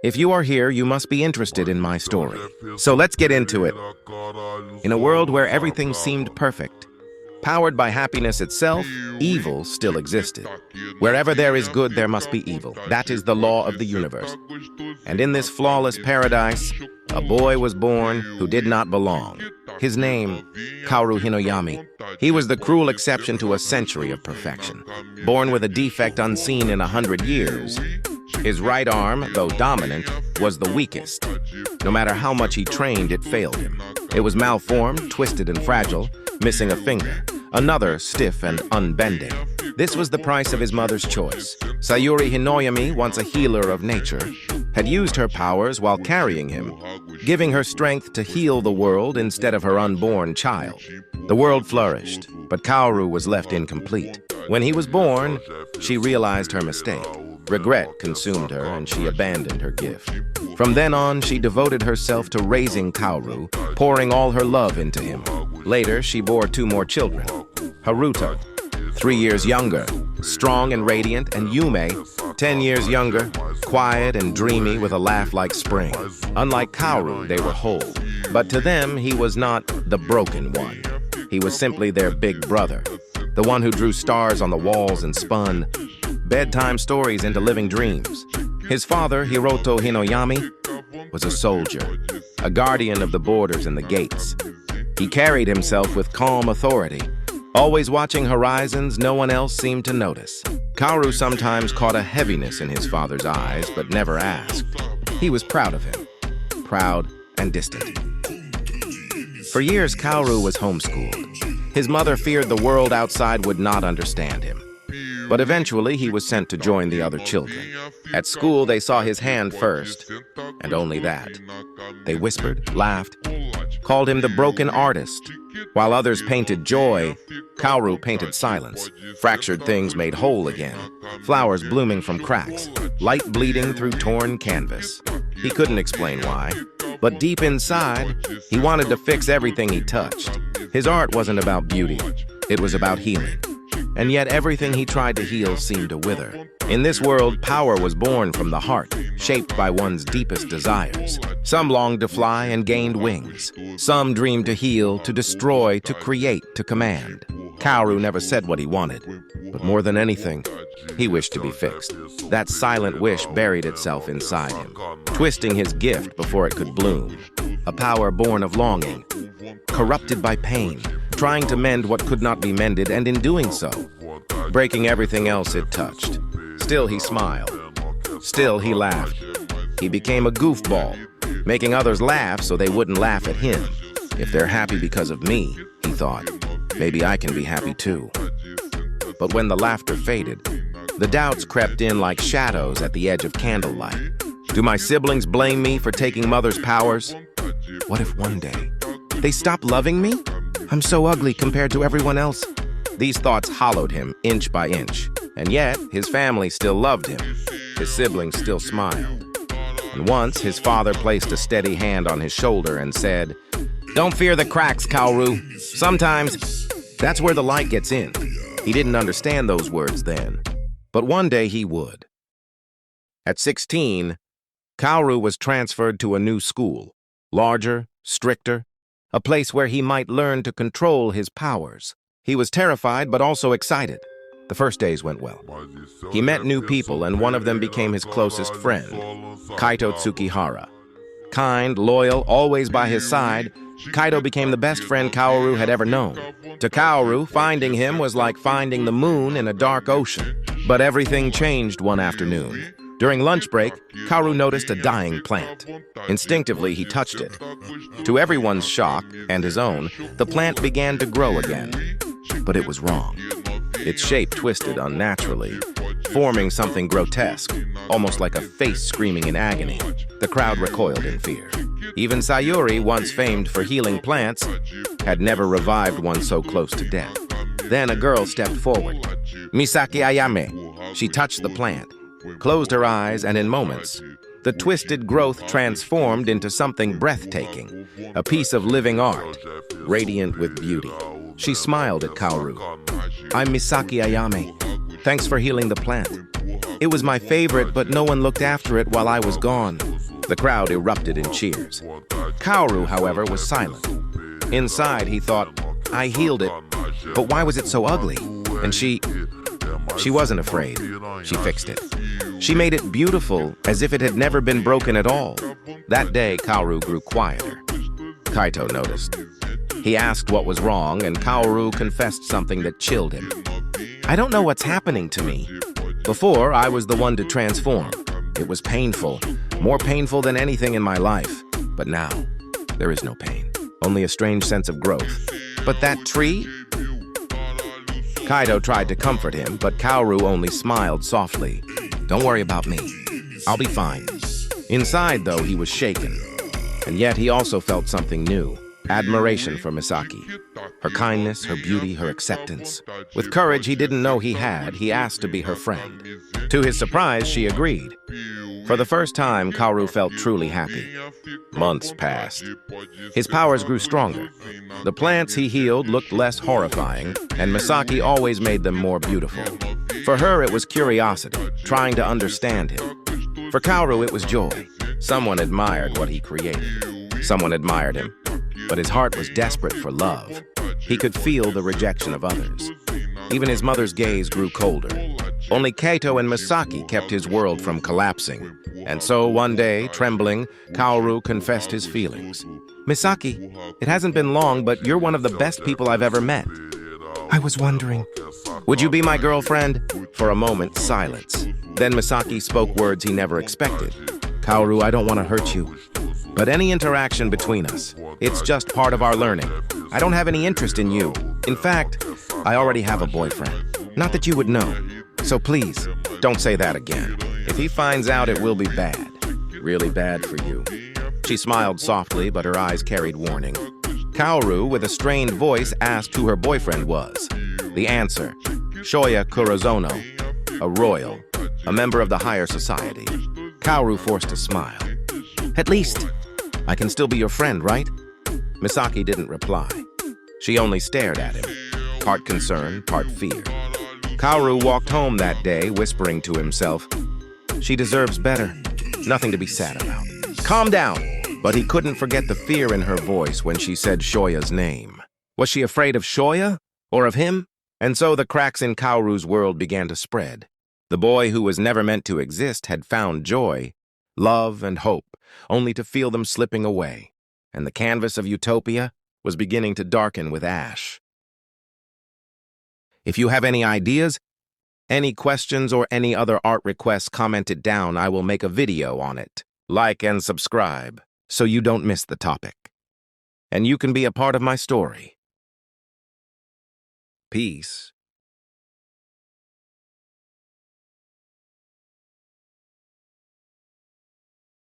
If you are here, you must be interested in my story. So let's get into it. In a world where everything seemed perfect, powered by happiness itself, evil still existed. Wherever there is good, there must be evil. That is the law of the universe. And in this flawless paradise, a boy was born who did not belong. His name, Kaoru Hinoyami. He was the cruel exception to a century of perfection. Born with a defect unseen in 100 years, his right arm, though dominant, was the weakest. No matter how much he trained, it failed him. It was malformed, twisted and fragile, missing a finger, another stiff and unbending. This was the price of his mother's choice. Sayuri Hinoyami, once a healer of nature, had used her powers while carrying him, giving her strength to heal the world instead of her unborn child. The world flourished, but Kaoru was left incomplete. When he was born, she realized her mistake. Regret consumed her, and she abandoned her gift. From then on, she devoted herself to raising Kaoru, pouring all her love into him. Later, she bore 2 more children. Haruto, 3 years younger, strong and radiant, and Yume, 10 years younger, quiet and dreamy with a laugh like spring. Unlike Kaoru, they were whole. But to them, he was not the broken one. He was simply their big brother, the one who drew stars on the walls and spun bedtime stories into living dreams. His father, Hiroto Hinoyami, was a soldier, a guardian of the borders and the gates. He carried himself with calm authority, always watching horizons no one else seemed to notice. Kaoru sometimes caught a heaviness in his father's eyes, but never asked. He was proud of him, proud and distant. For years, Kaoru was homeschooled. His mother feared the world outside would not understand him. But eventually, he was sent to join the other children. At school, they saw his hand first, and only that. They whispered, laughed, called him the broken artist. While others painted joy, Kaoru painted silence. Fractured things made whole again. Flowers blooming from cracks, light bleeding through torn canvas. He couldn't explain why, but deep inside, he wanted to fix everything he touched. His art wasn't about beauty, it was about healing. And yet everything he tried to heal seemed to wither. In this world, power was born from the heart, shaped by one's deepest desires. Some longed to fly and gained wings. Some dreamed to heal, to destroy, to create, to command. Kaoru never said what he wanted, but more than anything, he wished to be fixed. That silent wish buried itself inside him, twisting his gift before it could bloom. A power born of longing, corrupted by pain, trying to mend what could not be mended, and in doing so, breaking everything else it touched. Still he smiled. Still he laughed. He became a goofball, making others laugh so they wouldn't laugh at him. If they're happy because of me, he thought, maybe I can be happy too. But when the laughter faded, the doubts crept in like shadows at the edge of candlelight. Do my siblings blame me for taking mother's powers? What if one day they stop loving me? I'm so ugly compared to everyone else. These thoughts hollowed him inch by inch, and yet his family still loved him. His siblings still smiled. And once his father placed a steady hand on his shoulder and said, "Don't fear the cracks, Kaoru. Sometimes that's where the light gets in." He didn't understand those words then, but one day he would. At 16, Kaoru was transferred to a new school, larger, stricter, a place where he might learn to control his powers. He was terrified but also excited. The first days went well. He met new people, and one of them became his closest friend, Kaito Tsukihara. Kind, loyal, always by his side, Kaito became the best friend Kaoru had ever known. To Kaoru, finding him was like finding the moon in a dark ocean. But everything changed one afternoon. During lunch break, Kaoru noticed a dying plant. Instinctively, he touched it. To everyone's shock, and his own, the plant began to grow again. But it was wrong. Its shape twisted unnaturally, forming something grotesque, almost like a face screaming in agony. The crowd recoiled in fear. Even Sayuri, once famed for healing plants, had never revived one so close to death. Then a girl stepped forward. Misaki Ayame. She touched the plant, closed her eyes, and in moments, the twisted growth transformed into something breathtaking, a piece of living art, radiant with beauty. She smiled at Kaoru. "I'm Misaki Ayame. Thanks for healing the plant. It was my favorite, but no one looked after it while I was gone." The crowd erupted in cheers. Kaoru, however, was silent. Inside, he thought, "I healed it, but why was it so ugly?" And she wasn't afraid. She fixed it. She made it beautiful, as if it had never been broken at all. That day, Kaoru grew quieter. Kaito noticed. He asked what was wrong, and Kaoru confessed something that chilled him. "I don't know what's happening to me. Before, I was the one to transform. It was painful, more painful than anything in my life. But now, there is no pain, only a strange sense of growth." "But that tree?" Kaito tried to comfort him, but Kaoru only smiled softly. "Don't worry about me. I'll be fine." Inside, though, he was shaken. And yet he also felt something new. Admiration for Misaki. Her kindness, her beauty, her acceptance. With courage he didn't know he had, he asked to be her friend. To his surprise, she agreed. For the first time, Kaoru felt truly happy. Months passed. His powers grew stronger. The plants he healed looked less horrifying, and Misaki always made them more beautiful. For her, it was curiosity, trying to understand him. For Kaoru, it was joy. Someone admired what he created. Someone admired him. But his heart was desperate for love. He could feel the rejection of others. Even his mother's gaze grew colder. Only Kaito and Misaki kept his world from collapsing. And so one day, trembling, Kaoru confessed his feelings. "Misaki, it hasn't been long, but you're one of the best people I've ever met. I was wondering, would you be my girlfriend?" For a moment, silence. Then Misaki spoke words he never expected. "Kaoru, I don't want to hurt you. But any interaction between us, it's just part of our learning. I don't have any interest in you. In fact, I already have a boyfriend. Not that you would know. So please, don't say that again. If he finds out, it will be bad. Really bad for you." She smiled softly, but her eyes carried warning. Kaoru, with a strained voice, asked who her boyfriend was. The answer, Shoya Kurozono, a royal, a member of the higher society. Kaoru forced a smile. "At least, I can still be your friend, right?" Misaki didn't reply. She only stared at him, part concern, part fear. Kaoru walked home that day, whispering to himself, "She deserves better. Nothing to be sad about. Calm down." But he couldn't forget the fear in her voice when she said Shoya's name. Was she afraid of Shoya? Or of him? And so the cracks in Kaoru's world began to spread. The boy who was never meant to exist had found joy, love, and hope, only to feel them slipping away. And the canvas of utopia was beginning to darken with ash. If you have any ideas, any questions, or any other art requests, comment it down. I will make a video on it. Like and subscribe so you don't miss the topic. And you can be a part of my story. Peace.